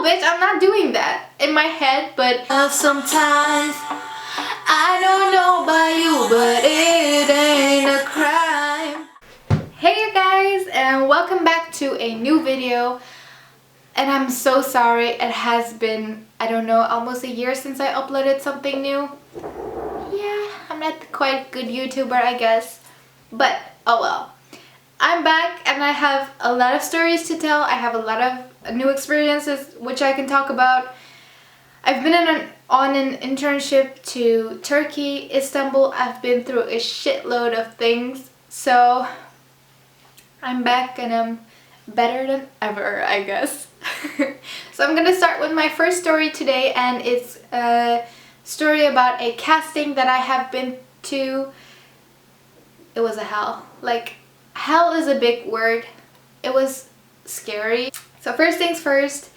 No, bitch, I'm not doing that in my head, but sometimes I don't know about you, but it ain't a crime. Hey you guys, and welcome back to a new video. And I'm so sorry, it has been, I don't know, almost a year since I uploaded something new. Yeah, I'm not quite a good YouTuber, I guess, but oh well. I'm back and I have a lot of stories to tell. I have a lot of new experiences which I can talk about. I've been on an internship to Turkey, Istanbul. I've been through a shitload of things. So I'm back and I'm better than ever, I guess. So I'm gonna start with my first story today, and it's a story about a casting that I have been to. It was a hell. Like, hell is a big word. It was scary. So first things first,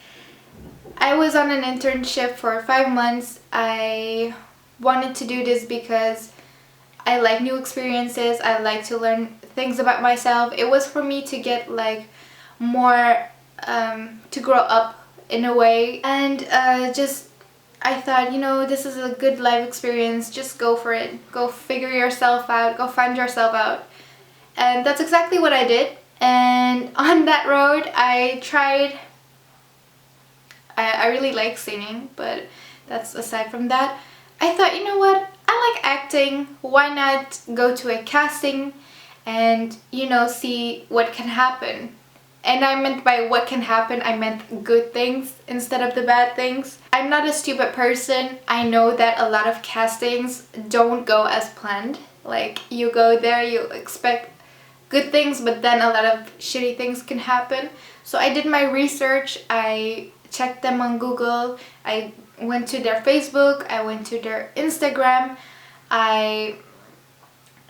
I was on an internship for 5 months. I wanted to do this because I like new experiences. I like to learn things about myself. It was for me to get like more, to grow up in a way. And just, I thought, you know, this is a good life experience. Just go for it. Go figure yourself out. Go find yourself out. And that's exactly what I did. And on that road, I tried. I really like singing, but that's aside from that. I thought, you know what? I like acting. Why not go to a casting and, you know, see what can happen? And I meant by what can happen, I meant good things instead of the bad things. I'm not a stupid person. I know that a lot of castings don't go as planned. Like, you go there, you expect good things, but then a lot of shitty things can happen. So I did my research. I checked them on Google. I went to their Facebook. I went to their Instagram.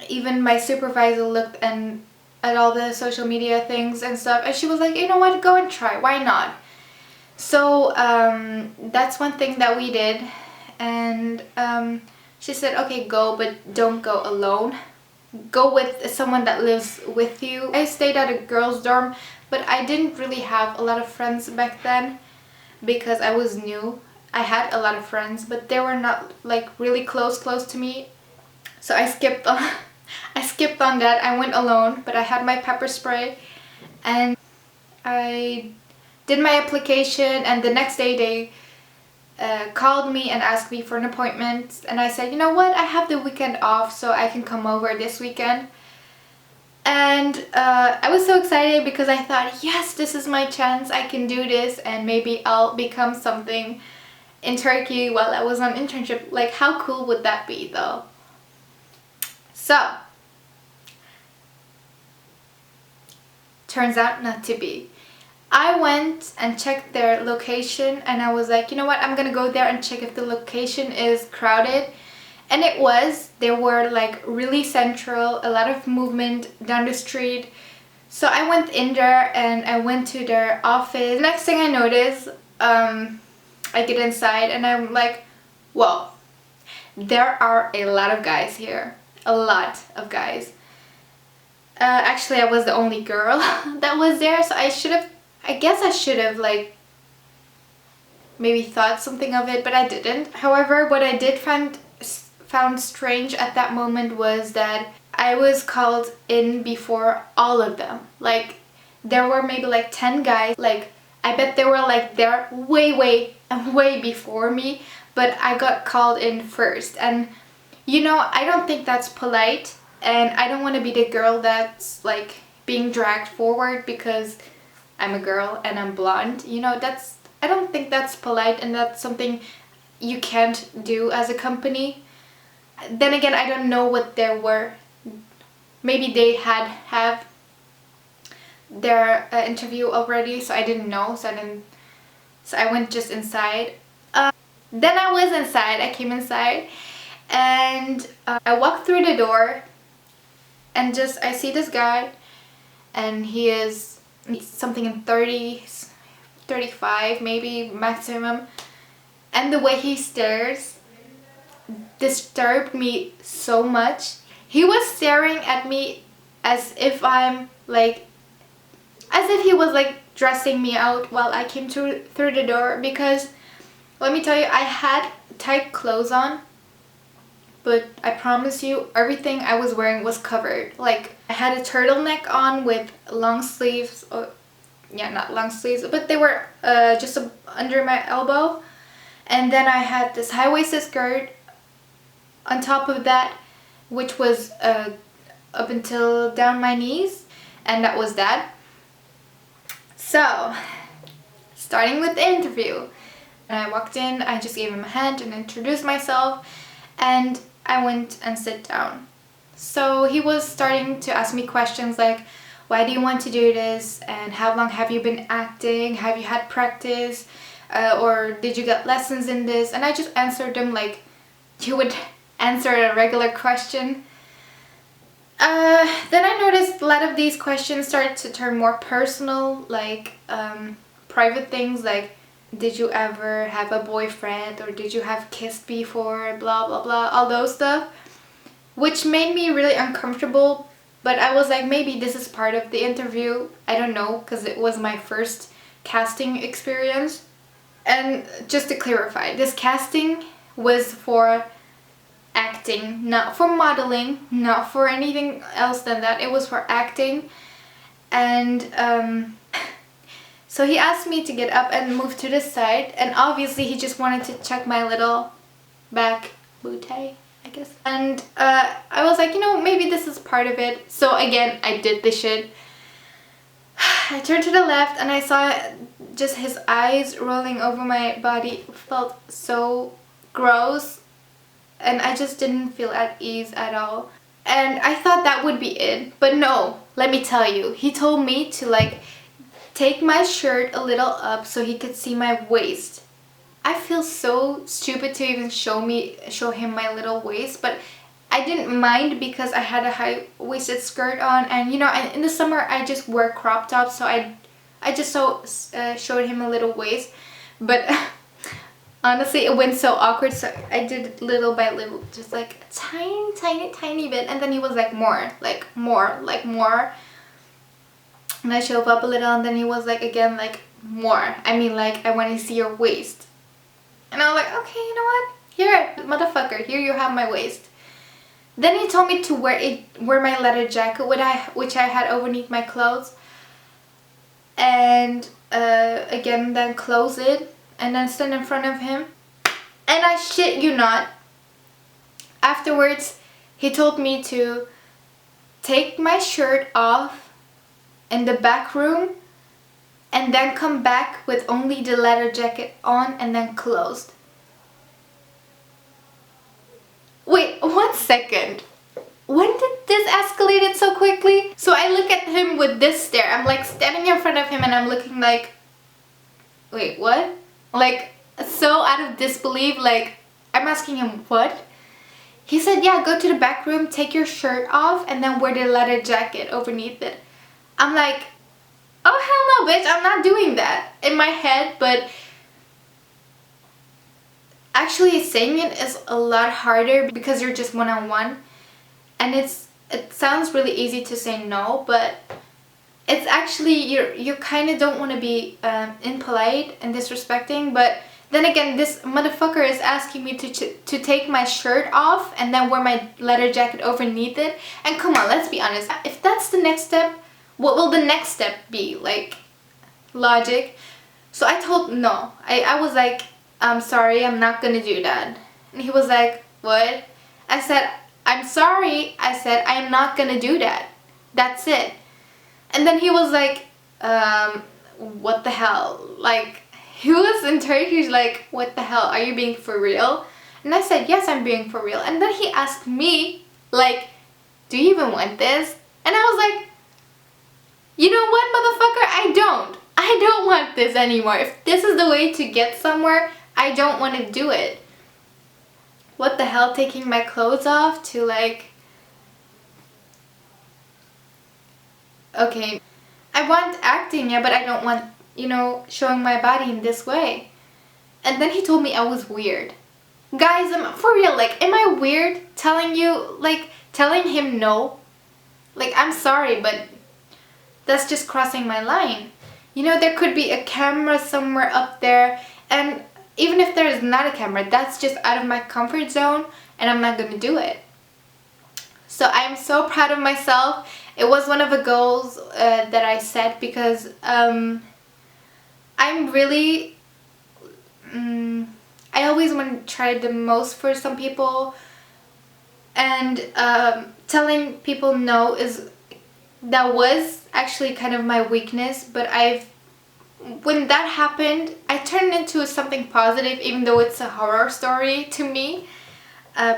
Even my supervisor looked at all the social media things and stuff, and she was like, you know what, go and try, why not? So that's one thing that we did. And she said, okay, go, but don't go alone. Go with someone that lives with you. I stayed at a girls' dorm, but I didn't really have a lot of friends back then because I was new. I had a lot of friends, but they were not like really close to me. So I skipped on that. I went alone, but I had my pepper spray and I did my application, and the next day they called me and asked me for an appointment, and I said, you know what, I have the weekend off, so I can come over this weekend. And I was so excited because I thought, yes, this is my chance, I can do this, and maybe I'll become something in Turkey while I was on internship. Like, how cool would that be though? So turns out not to be. I went and checked their location, and I was like, you know what, I'm gonna go there and check if the location is crowded. And it was. They were like really central, a lot of movement down the street. So I went in there and I went to their office. Next thing I noticed, I get inside and I'm like, whoa, there are a lot of guys here. A lot of guys. Actually, I was the only girl that was there, so I guess I should have like maybe thought something of it, but I didn't. However, what I did found strange at that moment was that I was called in before all of them. Like, there were maybe like 10 guys. Like, I bet they were like there way before me, but I got called in first. And you know, I don't think that's polite, and I don't want to be the girl that's like being dragged forward because I'm a girl and I'm blonde. You know, I don't think that's polite, and that's something you can't do as a company. Then again, I don't know what there were. Maybe they have their interview already, so I didn't know. So I went just inside. Then I was inside. I came inside, and I walked through the door, and I see this guy, and he's something in 30s, 35 maybe maximum, and the way he stares disturbed me so much. He was staring at me as if he was like dressing me out while I came through the door, because let me tell you, I had tight clothes on, but I promise you everything I was wearing was covered. Like, I had a turtleneck on with long sleeves, or yeah, not long sleeves, but they were just under my elbow. And then I had this high-waisted skirt on top of that, which was up until down my knees, and that was that. So, starting with the interview, and I walked in, I just gave him a hand and introduced myself, and I went and sat down. So he was starting to ask me questions like, why do you want to do this, and how long have you been acting, have you had practice, or did you get lessons in this? And I just answered them like you would answer a regular question. Then I noticed a lot of these questions started to turn more personal, like private things like, did you ever have a boyfriend, or did you have kissed before, blah blah blah, all those stuff, which made me really uncomfortable. But I was like, maybe this is part of the interview, I don't know, because it was my first casting experience. And just to clarify, this casting was for acting, not for modeling, not for anything else than that. It was for acting. And so he asked me to get up and move to the side, and obviously he just wanted to check my little back booty, I guess. And I was like, you know, maybe this is part of it. So again, I did the shit. I turned to the left and I saw just his eyes rolling over my body. It felt so gross, and I just didn't feel at ease at all. And I thought that would be it, but no, let me tell you, he told me to like take my shirt a little up so he could see my waist. I feel so stupid to even show him my little waist, but I didn't mind because I had a high-waisted skirt on, and you know, in the summer I just wear crop tops, so I just showed him a little waist. But honestly, it went so awkward, so I did it little by little, just like a tiny bit, and then he was like, more. And I showed up a little, and then he was like, again, like, more. I mean, like, I want to see your waist. And I was like, okay, you know what? Here, motherfucker, here you have my waist. Then he told me to wear my leather jacket, which I had underneath my clothes. And again, then close it, and then stand in front of him. And I shit you not, afterwards, he told me to take my shirt off in the back room, and then come back with only the leather jacket on and then closed. Wait, 1 second. When did this escalate it so quickly? So I look at him with this stare. I'm like standing in front of him and I'm looking like, wait, what? Like, so out of disbelief, like, I'm asking him, what? He said, yeah, go to the back room, take your shirt off, and then wear the leather jacket underneath it. I'm like, oh hell no, bitch, I'm not doing that in my head. But actually saying it is a lot harder because you're just one-on-one, and it sounds really easy to say no, but it's actually, you kind of don't want to be impolite and disrespecting. But then again, this motherfucker is asking me to take my shirt off and then wear my leather jacket underneath it. And come on, let's be honest, if that's the next step, what will the next step be? Like, logic. So I told no. I was like, I'm sorry, I'm not gonna do that. And he was like, what? I said, I'm sorry. I said, I'm not gonna do that. That's it. And then he was like, what the hell? Like, he was in Turkish, like, what the hell? Are you being for real? And I said, yes, I'm being for real. And then he asked me, like, do you even want this? And I was like, you know what, motherfucker? I don't want this anymore. If this is the way to get somewhere, I don't want to do it. What the hell, taking my clothes off to like... Okay, I want acting, yeah, but I don't want, you know, showing my body in this way. And then he told me I was weird. Guys, for real, like, am I weird telling him no? Like, I'm sorry, but that's just crossing my line. You know, there could be a camera somewhere up there, and even if there is not a camera, that's just out of my comfort zone, and I'm not gonna do it. So I'm so proud of myself. It was one of the goals that I set, because I'm really, I always want to try the most for some people, and telling people no that was actually kind of my weakness, but when that happened, I turned it into something positive, even though it's a horror story to me.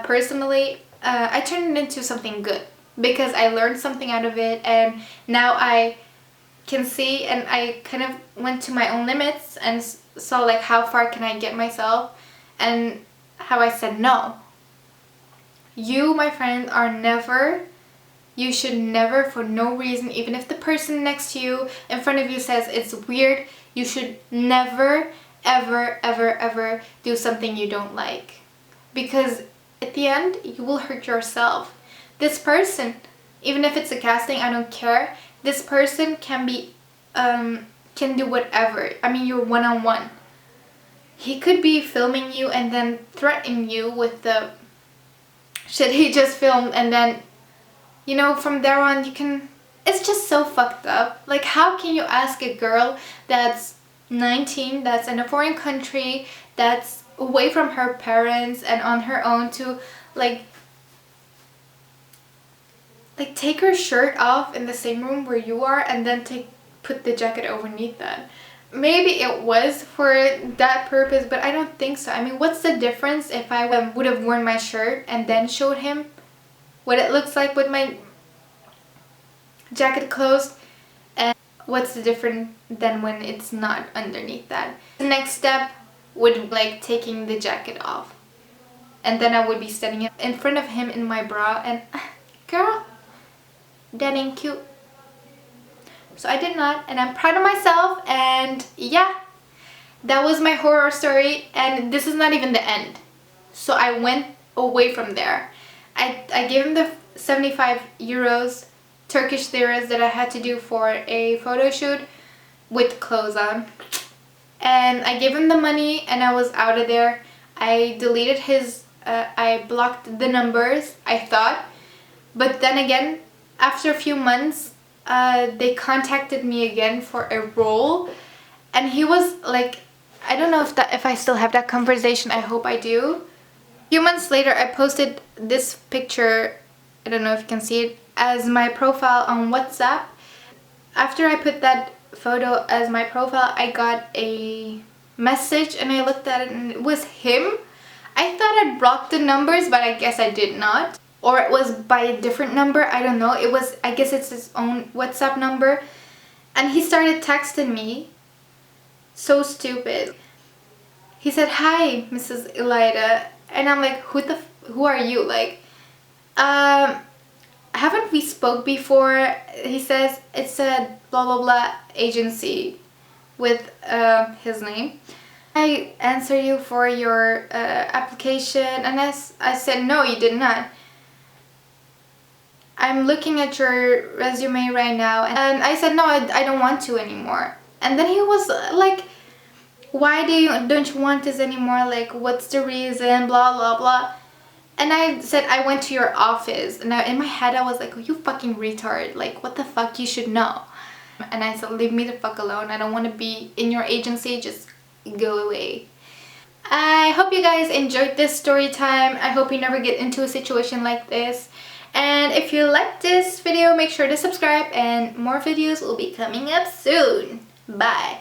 Personally, I turned it into something good, because I learned something out of it, and now I can see, and I kind of went to my own limits and saw like how far can I get myself, and how I said no. You, my friend, you should never, for no reason, even if the person next to you, in front of you, says it's weird, you should never, ever, ever, ever do something you don't like. Because at the end, you will hurt yourself. This person, even if it's a casting, I don't care. This person can do whatever. I mean, you're one-on-one. He could be filming you and then threatening you with the shit he just filmed, and then, you know, from there on it's just so fucked up. Like, how can you ask a girl that's 19, that's in a foreign country, that's away from her parents and on her own, to like take her shirt off in the same room where you are, and then put the jacket underneath that? Maybe it was for that purpose, but I don't think so. I mean, what's the difference if I would have worn my shirt and then showed him what it looks like with my jacket closed? And what's the difference than when it's not underneath that? The next step would like taking the jacket off, and then I would be standing in front of him in my bra, and girl, that ain't cute. So I did not, and I'm proud of myself. And yeah, that was my horror story, and this is not even the end. So I went away from there. I gave him the 75 euros, Turkish liras, that I had to do for a photo shoot with clothes on. And I gave him the money, and I was out of there. I deleted I blocked the numbers, I thought. But then again, after a few months, they contacted me again for a role. And he was like, I don't know if I still have that conversation. I hope I do. A few months later, I posted this picture, I don't know if you can see it, as my profile on WhatsApp. After I put that photo as my profile, I got a message, and I looked at it, and it was him. I thought I'd blocked the numbers, but I guess I did not. Or it was by a different number, I don't know. I guess it's his own WhatsApp number. And he started texting me. So stupid. He said, "Hi, Mrs. Elida." And I'm like, who are you? Like, haven't we spoke before? He says, it's a blah blah blah agency with his name. I answer you for your application, and I said, no, you did not. I'm looking at your resume right now, and I said, no, I don't want to anymore. And then he was like, why don't you want this anymore? Like, what's the reason? Blah blah blah. And I said, I went to your office. And in my head I was like, oh, you fucking retard, like, what the fuck, you should know. And I said, leave me the fuck alone, I don't want to be in your agency, just go away. I hope you guys enjoyed this story time. I hope you never get into a situation like this. And if you like this video, make sure to subscribe, and more videos will be coming up soon. Bye.